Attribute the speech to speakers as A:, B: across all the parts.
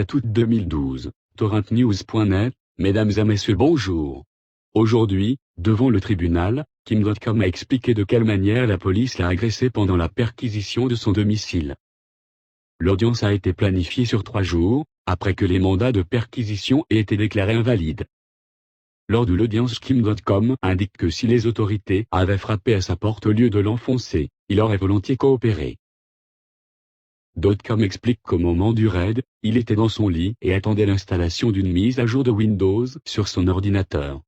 A: 7 août 2012, torrentnews.net, mesdames et messieurs bonjour. Aujourd'hui, devant le tribunal, Kim.com a expliqué de quelle manière la police l'a agressé pendant la perquisition de son domicile. L'audience a été planifiée sur 3 jours, après que les mandats de perquisition aient été déclarés invalides. Lors de l'audience, Kim.com indique que si les autorités avaient frappé à sa porte au lieu de l'enfoncer, il aurait volontiers coopéré. .com explique qu'au moment du raid, il était dans son lit et attendait l'installation d'une mise à jour de Windows sur son ordinateur.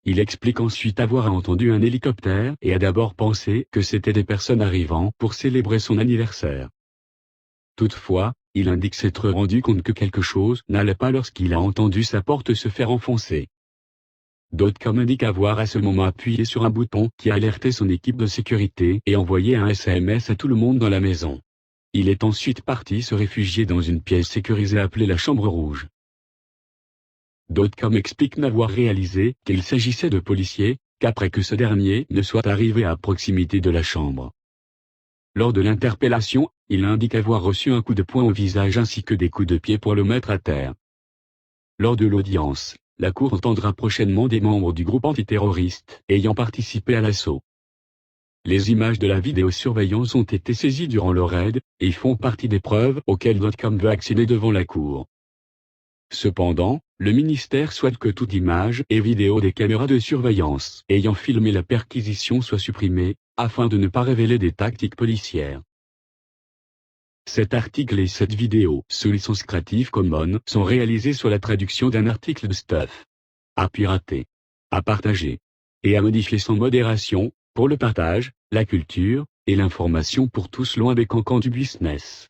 A: Il explique ensuite avoir entendu un hélicoptère et a d'abord pensé que c'était des personnes arrivant pour célébrer son anniversaire. Toutefois, il indique s'être rendu compte que quelque chose n'allait pas lorsqu'il a entendu sa porte se faire enfoncer. .com indique avoir à ce moment appuyé sur un bouton qui a alerté son équipe de sécurité et envoyé un SMS à tout le monde dans la maison. Il est ensuite parti se réfugier dans une pièce sécurisée appelée la chambre rouge. .com explique n'avoir réalisé qu'il s'agissait de policiers, qu'après que ce dernier ne soit arrivé à proximité de la chambre. Lors de l'interpellation, il indique avoir reçu un coup de poing au visage ainsi que des coups de pied pour le mettre à terre. Lors de l'audience, la cour entendra prochainement des membres du groupe antiterroriste ayant participé à l'assaut. Les images de la vidéosurveillance ont été saisies durant le raid, et font partie des preuves auxquelles .com veut accéder devant la cour. Cependant, le ministère souhaite que toute image et vidéo des caméras de surveillance ayant filmé la perquisition soit supprimée, afin de ne pas révéler des tactiques policières. Cet article et cette vidéo sous licence Creative Commons sont réalisés sur la traduction d'un article de Stuff. À pirater, à partager et à modifier sans modération, pour le partage, la culture, et l'information pour tous loin des cancans du business.